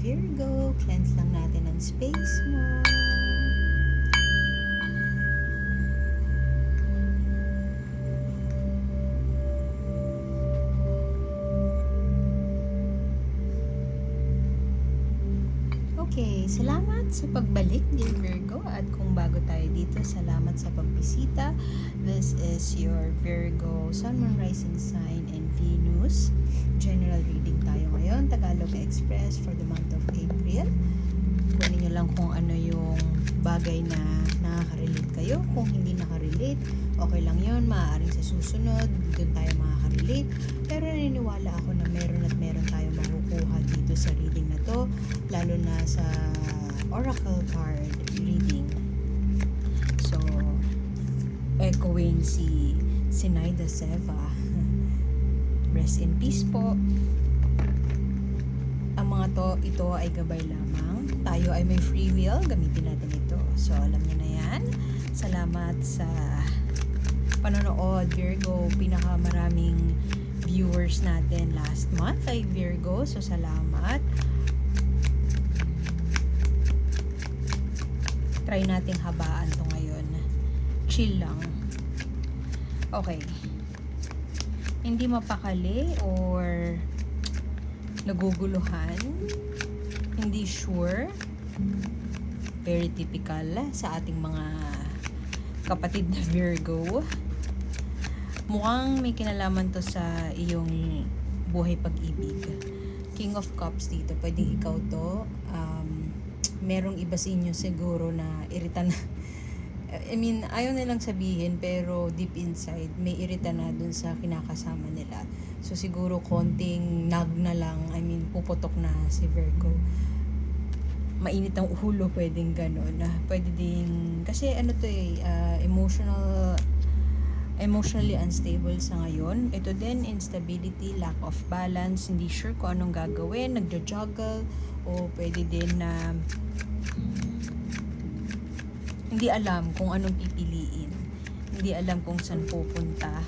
Virgo. Cleanse lang natin ang space mo. Okay, salamat sa pagbalik, dear Virgo. At kung bago tayo dito, salamat sa pagbisita. This is your Virgo Sun, Moon, Rising Sign, and Venus. General reading tayo ngayon. Tagalog Express for the month of April. Kunin nyo lang kung ano yung bagay na nakaka-relate kayo. Kung hindi nakarelate, okay lang yun. Maaaring sa susunod, doon tayo makaka-relate. Pero naniniwala ako na meron at meron tayo makukuha dito sa reading na to, lalo na sa oracle card reading. So, echoing si Sinaida Seva. Rest in peace po. Ang mga ito ay gabay lamang. Tayo ay may free will, gamitin natin ito. So, alam niyo na yan. Salamat sa panonood, Virgo. Pinakamaraming viewers natin last month ay Virgo. So, salamat. Try nating habaan to ngayon. Chill lang. Okay. Hindi mapakali or naguguluhan. Hindi sure. Very typical sa ating mga kapatid na Virgo. Mukhang may kinalaman to sa iyong buhay pag-ibig. King of Cups dito. Pwedeng ikaw to. Merong iba sa inyo siguro na irita na. I mean, ayaw nilang sabihin pero deep inside may irita na dun sa kinakasama nila. So siguro konting nag na lang. I mean, puputok na si Virgo. Mainit ang ulo, pwedeng gano'n. Pwede ding, kasi ano to emotionally unstable sa ngayon. Ito din, instability, lack of balance, hindi sure kung anong gagawin, nagjo-juggle, o pwede din na hindi alam kung anong pipiliin. Hindi alam kung saan pupunta.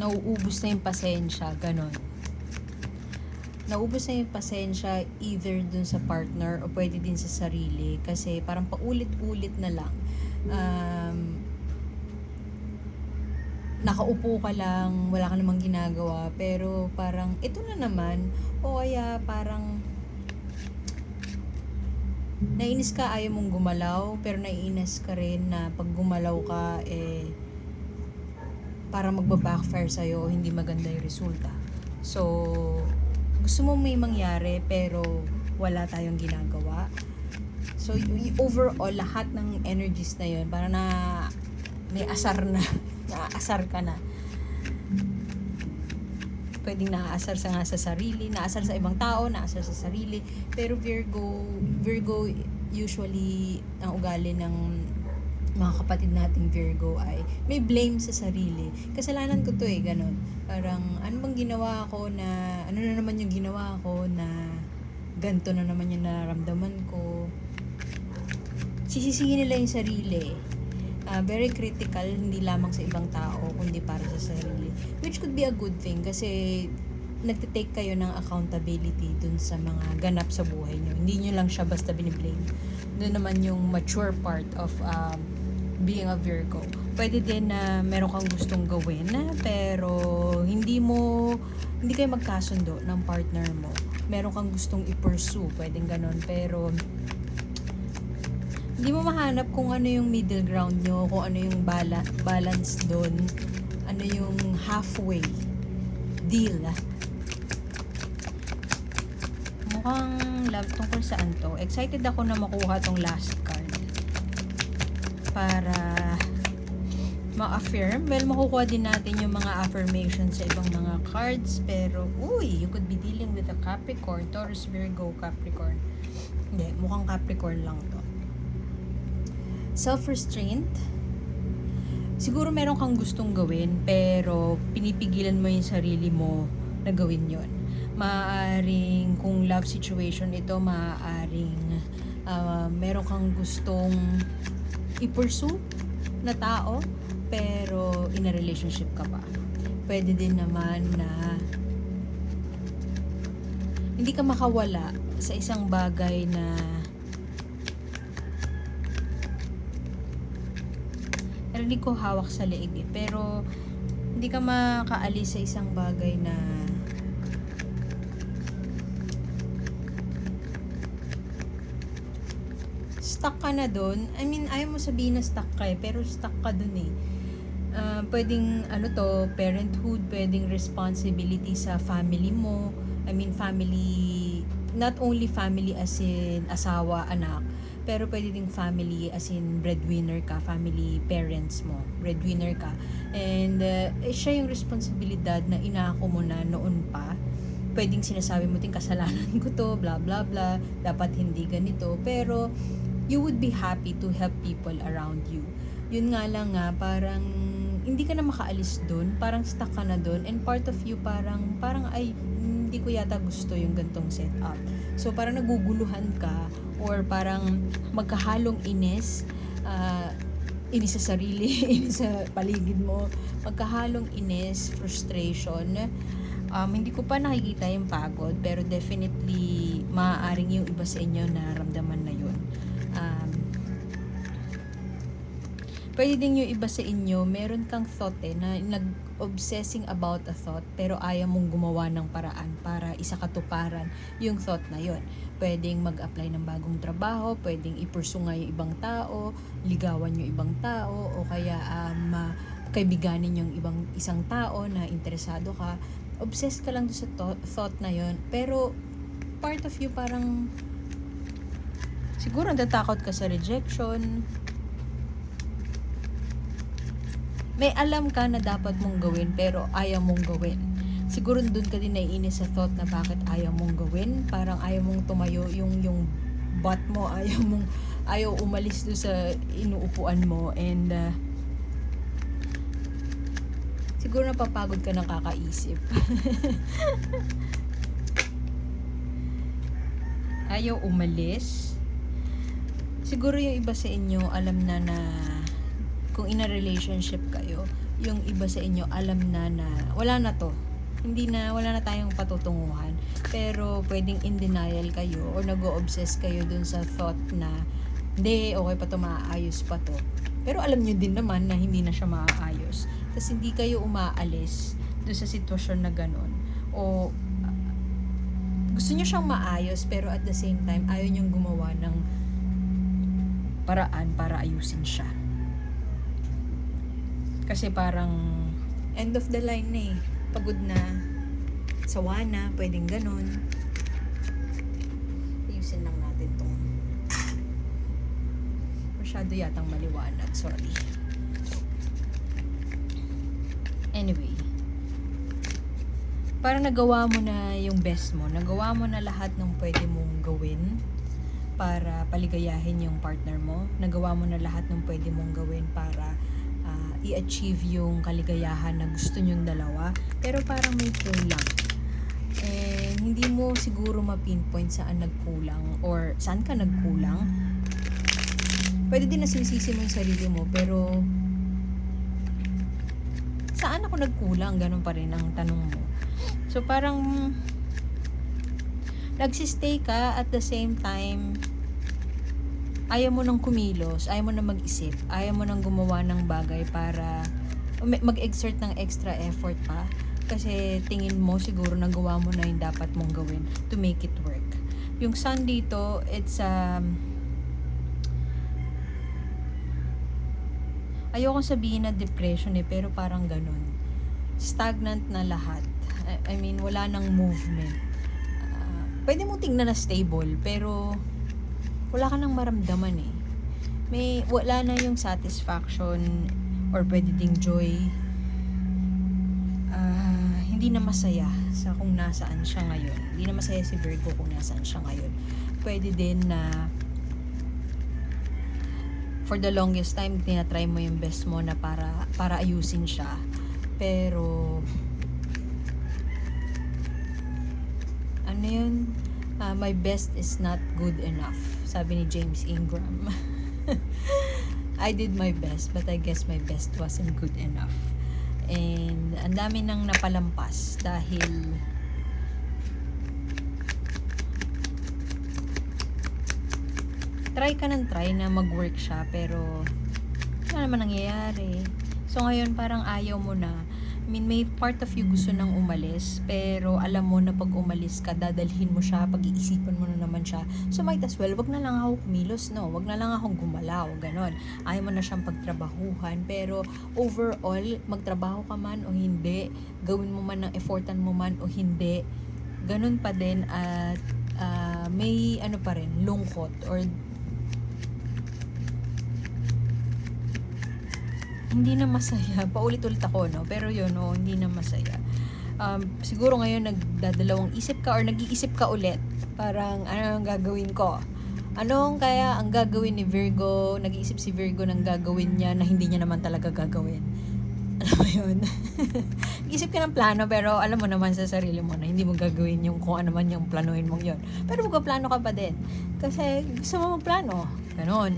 Nauubos na yung pasensya, ganon. Naubos na yung pasensya either dun sa partner o pwede din sa sarili. Kasi parang paulit-ulit na lang. Nakaupo ka lang, wala ka namang ginagawa, pero parang ito na naman, o kaya parang nainis ka, ayaw mong gumalaw, pero naiinis ka rin na pag gumalaw ka, para magbabackfire sa'yo, hindi maganda yung resulta. So, gusto mo may mangyari, pero wala tayong ginagawa. So, overall, lahat ng energies na yun, para na may asar na, naaasar ka na. Pwedeng naaasar nga sa sarili, naaasar sa ibang tao, naaasar sa sarili. Pero Virgo usually, ang ugali ng mga kapatid nating Virgo ay may blame sa sarili. Kasalanan ko to ganon. Parang, ano bang ginawa ko na, ano na naman yung ginawa ko na ganito na naman yung nararamdaman ko. Sisisihin nila yung sarili. Very critical, hindi lamang sa ibang tao, kundi para sa sarili. Which could be a good thing kasi nagtitake kayo ng accountability dun sa mga ganap sa buhay nyo. Hindi nyo lang siya basta biniblame. Doon naman yung mature part of being a Virgo. Pwede din na meron kang gustong gawin, pero hindi kayo magkasundo ng partner mo. Meron kang gustong i-pursue, pwedeng ganon, pero hindi mo mahanap kung ano yung middle ground nyo, kung ano yung balance doon, ano yung halfway deal. Mukhang love tungkol saan to. Excited ako na makuha tong last card para ma-affirm. Well, makukuha din natin yung mga affirmations sa ibang mga cards, pero you could be dealing with a Capricorn, Taurus, Virgo, Capricorn. Hindi, mukhang Capricorn lang to. Self-restraint. Siguro meron kang gustong gawin, pero pinipigilan mo yung sarili mo na gawin yon. Maaaring, kung love situation ito, maaaring meron kang gustong i-pursue na tao, pero in a relationship ka pa. Pwede din naman na hindi ka makawala sa isang bagay na narinig ko hawak sa leeg eh, pero hindi ka makaalis sa isang bagay na stuck ka na dun. I mean, ayaw mo sabihin na stuck ka eh, pero stuck ka dun eh. Pwedeng parenthood, pwedeng responsibility sa family mo. I mean, family, not only family as in asawa, anak, pero pwede ding family as in breadwinner ka, family parents mo, breadwinner ka. And siya yung responsibilidad na inaako mo na noon pa. Pwedeng sinasabi mo ting kasalanan ko to, blah blah blah, dapat hindi ganito, pero you would be happy to help people around you. Yun nga lang nga, parang hindi ka na makaalis dun, parang stuck ka na dun, and part of you parang ay, hindi ko yata gusto yung gantong setup. So parang naguguluhan ka, or parang magkahalong inis, inis sa sarili, inis sa paligid mo, magkahalong inis, frustration. Hindi ko pa nakikita yung pagod, pero definitely maaaring yung iba sa inyo naramdaman na yun. Pwede din yung iba sa inyo, meron kang thought na nag-obsessing about a thought, pero ayaw mong gumawa ng paraan para isakatuparan yung thought na yun. Pwedeng mag-apply ng bagong trabaho, pwedeng i-pursue nga yung ibang tao, ligawan yung ibang tao, o kaya kaibiganin yung isang tao na interesado ka. Obsessed ka lang sa thought na yun, pero part of you parang siguro natatakot ka sa rejection. May alam ka na dapat mong gawin pero ayaw mong gawin. Siguro doon ka din naiinis sa thought na bakit ayaw mong gawin. Parang ayaw mong tumayo yung butt mo, ayaw umalis doon sa inuupuan mo, and siguro napapagod ka ng kakaisip. Ayaw umalis. Siguro yung iba sa inyo alam na kung in a relationship kayo, yung iba sa inyo alam na wala na to. Wala na tayong patutunguhan. Pero pwedeng in denial kayo or nag-o-obsess kayo dun sa thought na hindi, okay pa to, maaayos pa to. Pero alam nyo din naman na hindi na siya maaayos. Tapos hindi kayo umaalis dun sa sitwasyon na ganun. O gusto nyo siyang maayos, pero at the same time ayaw nyong gumawa ng paraan para ayusin siya. Kasi parang end of the line na eh. Pagod na, sawa na, pwedeng ganun. Ayusin lang natin tong masyado yatang maliwanag, sorry. Anyway, parang nagawa mo na yung best mo. Nagawa mo na lahat ng pwede mong gawin para paligayahin yung partner mo. Nagawa mo na lahat ng pwede mong gawin para i-achieve yung kaligayahan na gusto nyong dalawa, pero parang may kulang. And hindi mo siguro ma-pinpoint saan nagkulang or saan ka nagkulang. Pwede din na sinisisi mo yung sarili mo, pero saan ako nagkulang? Ganun pa rin ang tanong mo. So parang nagsistay ka, at the same time ayaw mo nang kumilos, ayaw mo nang mag-isip, ayaw mo nang gumawa ng bagay para mag-exert ng extra effort pa, kasi tingin mo siguro nagawa mo na yung dapat mong gawin to make it work. Yung sun dito, it's ayokong sabihin na depression eh, pero parang ganun. Stagnant na lahat. I mean, wala nang movement. Pwede mo tingnan na stable, pero wala ka nang maramdaman eh. Wala na yung satisfaction or pwede ding joy. Hindi na masaya sa kung nasaan siya ngayon. Hindi na masaya si Virgo kung nasaan siya ngayon. Pwede din na for the longest time, tinatry mo yung best mo na para ayusin siya. Pero ano yun? My best is not good enough, sabi ni James Ingram. I did my best, but I guess my best wasn't good enough. And ang dami nang napalampas dahil try ka ng try na mag-work siya, pero wala naman nangyayari. So ngayon parang ayaw mo na. I mean, may part of you gusto nang umalis, pero alam mo na pag umalis ka, dadalhin mo siya, pag-iisipan mo na naman siya. So might as well, wag na lang ako kumilos, no? Wag na lang akong gumalaw, ganon. Ayaw mo na siyang pagtrabahuhan, pero overall, magtrabaho ka man o hindi, gawin mo man ng effortan mo man o hindi, ganon pa din at may ano pa rin, lungkot or hindi na masaya. Paulit-ulit ako, no? Pero yun, no, hindi na masaya. Siguro ngayon nagdadalawang isip ka or nag-iisip ka ulit. Parang, ano ang gagawin ko? Anong kaya ang gagawin ni Virgo? Nag-iisip si Virgo ng gagawin niya na hindi niya naman talaga gagawin. Alam mo yun? Nag-iisip ka ng plano pero alam mo naman sa sarili mo na hindi mo gagawin yung kung ano man yung planuhin mong yun. Pero magpaplano ka pa din. Kasi gusto mo magplano. Ganon.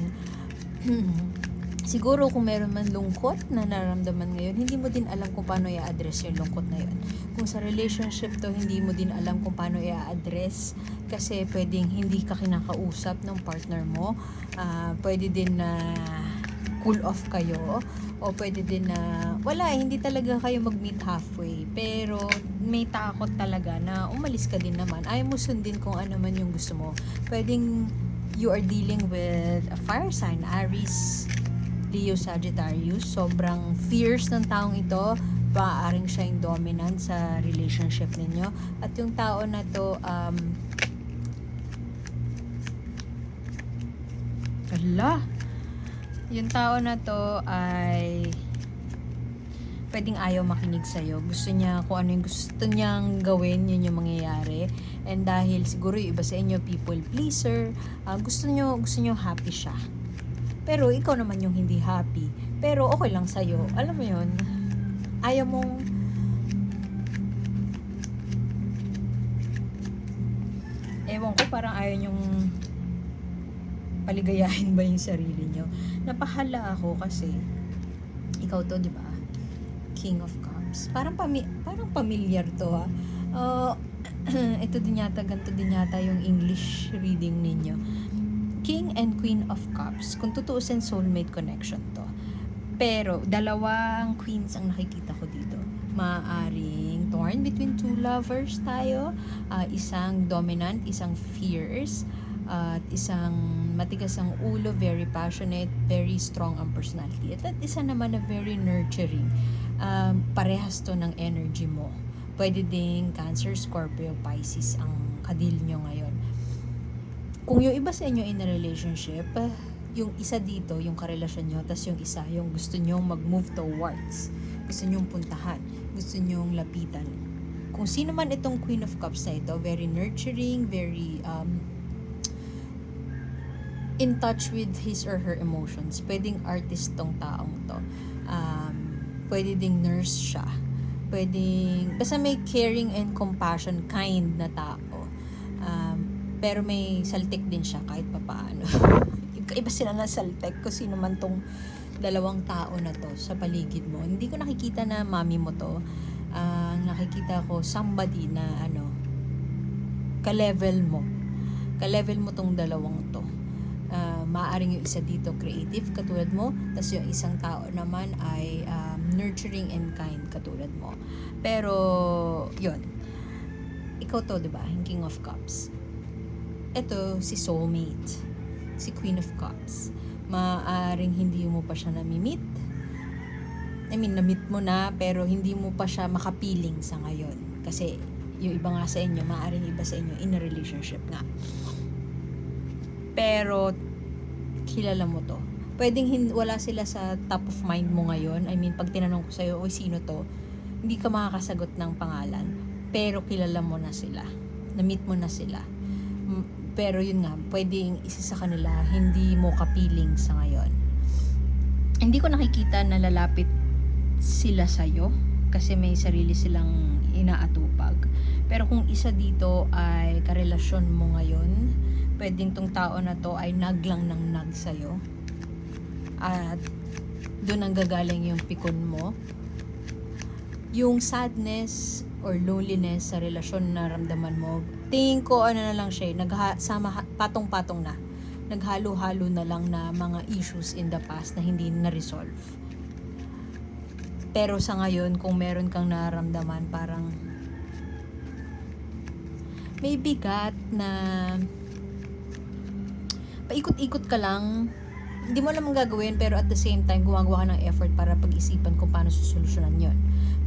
Siguro kung meron man lungkot na nararamdaman ngayon, hindi mo din alam kung paano i-address yung lungkot na yun. Kung sa relationship to, hindi mo din alam kung paano i-address kasi pwedeng hindi ka kinakausap ng partner mo. Pwede din na cool off kayo o pwede din na wala, hindi talaga kayo mag-meet halfway. Pero may takot talaga na umalis ka din naman. Ayaw mo sundin kung ano man yung gusto mo. Pwedeng you are dealing with a fire sign, Aries, Leo, Sagittarius. Sobrang fierce ng taong ito. Maaaring siya yung dominant sa relationship ninyo. At yung tao na to, yung tao na to ay pwedeng ayaw makinig sa'yo. Gusto niya, kung ano yung gusto niyang gawin, yun yung mangyayari. And dahil siguro yung iba sa inyo, people pleaser, gusto niyo happy siya. Pero ikaw naman yung hindi happy. Pero okay lang sa'yo. Alam mo yun, ayaw mong ewan ko, parang ayaw nyong paligayahin ba yung sarili nyo. Napahala ako kasi ikaw to, di ba? King of Cups. Parang familiar to, ha. Ito din yata, ganito din yata yung English reading ninyo. King and Queen of Cups. Kung tutuusin, soulmate connection to. Pero, dalawang queens ang nakikita ko dito. Maaring torn between two lovers tayo. Isang dominant, isang fierce, at isang matigas ang ulo, very passionate, very strong ang personality. At isa naman na very nurturing. Parehas to ng energy mo. Pwede ding Cancer, Scorpio, Pisces ang kadil nyo ngayon. Kung yung iba sa inyo in a relationship, yung isa dito, yung karelasyon nyo, tas yung isa, yung gusto nyong mag-move towards, gusto nyong puntahan, gusto nyong lapitan. Kung sino man itong Queen of Cups na ito, very nurturing, very in touch with his or her emotions. Pwedeng artist tong taong to. Pwede ding nurse siya. Pwedeng, basta may caring and compassion kind na tao. Pero may saltik din siya kahit papaano. Iba sila na saltik kung sino man tong dalawang tao na to sa paligid mo. Hindi ko nakikita na mami mo to. Nakikita ko somebody na ka-level mo. Ka-level mo tong dalawang to. Maaaring yung isa dito creative katulad mo, tas yung isang tao naman ay nurturing and kind katulad mo. Pero yun, ikaw to, diba? Yung King of Cups. Ito si soulmate, si Queen of Cups. Maaaring hindi mo pa siya na-meet. Na-meet mo na pero hindi mo pa siya makapiling sa ngayon. Kasi yung iba nga sa inyo, maaaring iba sa inyo in a relationship nga. Pero kilala mo to. Pwedeng wala sila sa top of mind mo ngayon. I mean, pag tinanong ko sa'yo, oy, sino to? Hindi ka makakasagot ng pangalan. Pero kilala mo na sila. Na-meet mo na sila. Pero yun nga, pwedeng isa sa kanila, hindi mo kapiling sa ngayon. Hindi ko nakikita na lalapit sila sa'yo kasi may sarili silang inaatupag. Pero kung isa dito ay karelasyon mo ngayon, pwedeng tong tao na to ay naglang ng nag sa'yo. At doon ang gagaling yung pikon mo. Yung sadness or loneliness sa relasyon na naramdaman mo, tingin ko na lang siya, patong-patong na. naghalo-halo na lang na mga issues in the past na hindi na-resolve. Pero sa ngayon, kung meron kang nararamdaman, parang may bigat na paikot-ikot ka lang, hindi mo alam ang gagawin, pero at the same time, gumagawa ka ng effort para pag-isipan kung paano susolusyonan yon.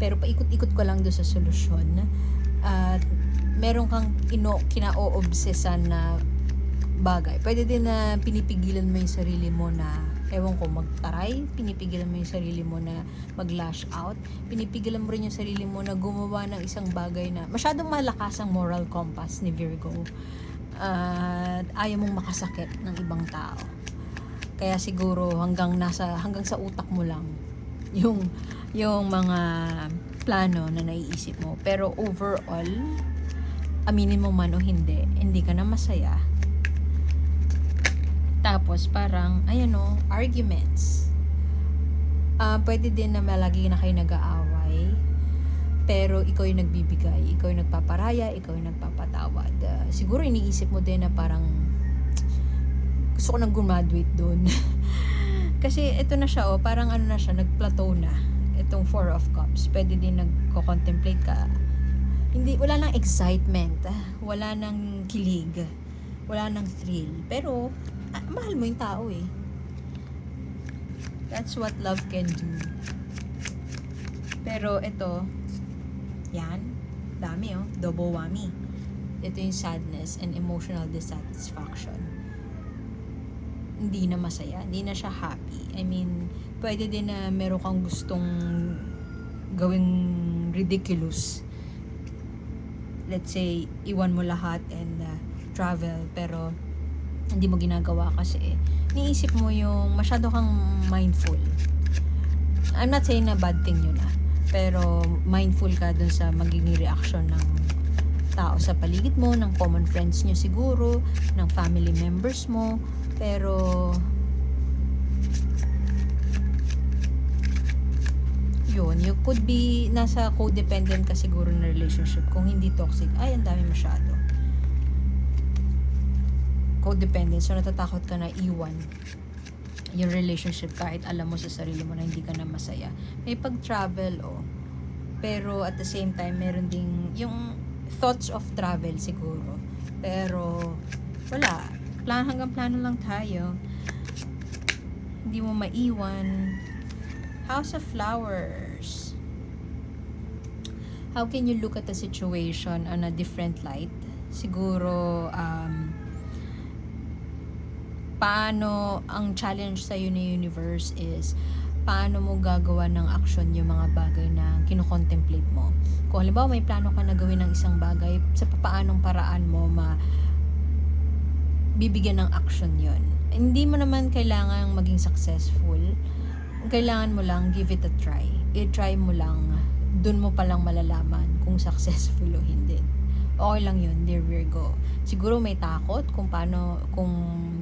Pero paikot-ikot ka lang doon sa solusyon, at meron kang kina-o-obsesan na bagay. Pwede din na pinipigilan mo yung sarili mo na, ewan ko, magtaray, pinipigilan mo yung sarili mo na mag-lash out, pinipigilan mo rin yung sarili mo na gumawa ng isang bagay na masyadong malakas ang moral compass ni Virgo, at ayaw mong makasakit ng ibang tao. Kaya siguro hanggang sa utak mo lang yung mga plano na naiisip mo. Pero overall, aminin mo man o hindi ka na masaya. Tapos parang, arguments. Pwede din na malagi na kayo nag-aaway, pero ikaw yung nagbibigay, ikaw yung nagpaparaya, ikaw yung nagpapatawad. Siguro iniisip mo din na parang, gusto ko nang graduate doon. Kasi ito na siya, parang nag-plateau na. Itong Four of Cups. Pwede din nagko-contemplate ka. Wala nang excitement, wala nang kilig, wala nang thrill. Pero, mahal mo yung tao eh. That's what love can do. Pero ito, yan, dami double whammy. Ito yung sadness and emotional dissatisfaction. Hindi na masaya, hindi na siya happy. I mean, pwede din na meron kang gustong gawing ridiculous. Let's say, iwan mo lahat and travel, pero hindi mo ginagawa kasi niisip mo yung masyado kang mindful. I'm not saying na bad thing yun pero mindful ka dun sa magiging reaction ng tao sa paligid mo, ng common friends nyo siguro, ng family members mo. Pero yun, you could be nasa codependent ka siguro na relationship. Kung hindi toxic, ay ang dami masyado. Codependent, so natatakot ka na iwan yung relationship kahit alam mo sa sarili mo na hindi ka na masaya. May pag-travel pero at the same time meron ding yung thoughts of travel siguro, pero wala, hanggang plano lang tayo, hindi mo maiwan. House of Flowers. How can you look at the situation on a different light? Siguro paano ang challenge sa ni universe is paano mo gagawa ng action yung mga bagay na kino-contemplate mo. Kung halimbawa may plano ka na gawin ng isang bagay, sa paanong paraan mo bibigyan ng action yon. Hindi mo naman kailangan maging successful. Kailangan mo lang give it a try. I-try mo lang. Dun mo palang malalaman kung successful o hindi. Okay lang yun, dear Virgo. Siguro may takot kung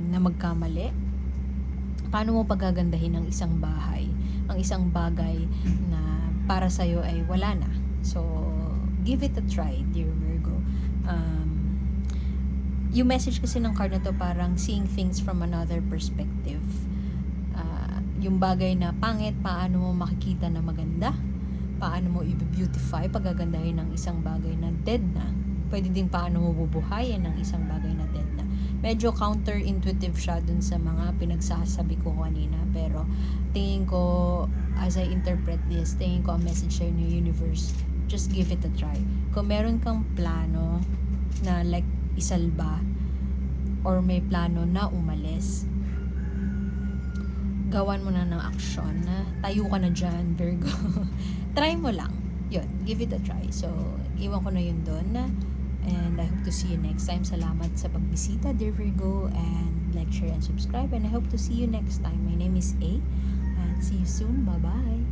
na magkamali. Paano mo pagagandahin ang isang bahay, ang isang bagay na para sa'yo ay wala na. So, give it a try, dear Virgo. Yung message kasi ng card na to parang seeing things from another perspective. Yung bagay na pangit, paano mo makikita na maganda? Paano mo i-beautify, pagagandahin ng isang bagay na dead na? Pwede din paano mo bubuhayin ng isang bagay na dead na. Medyo counterintuitive siya dun sa mga pinagsasabi ko kanina. Pero tingin ko, as I interpret this, tingin ko ang message sa'yo ng universe, just give it a try. Kung meron kang plano na like isalba, or may plano na umalis, gawan mo na ng action. Tayo ka na dyan, Virgo. Try mo lang. Yun, give it a try. So, iwan ko na yun doon. And I hope to see you next time. Salamat sa pagbisita, dear Virgo. And like, share, and subscribe. And I hope to see you next time. My name is A. And see you soon. Bye-bye.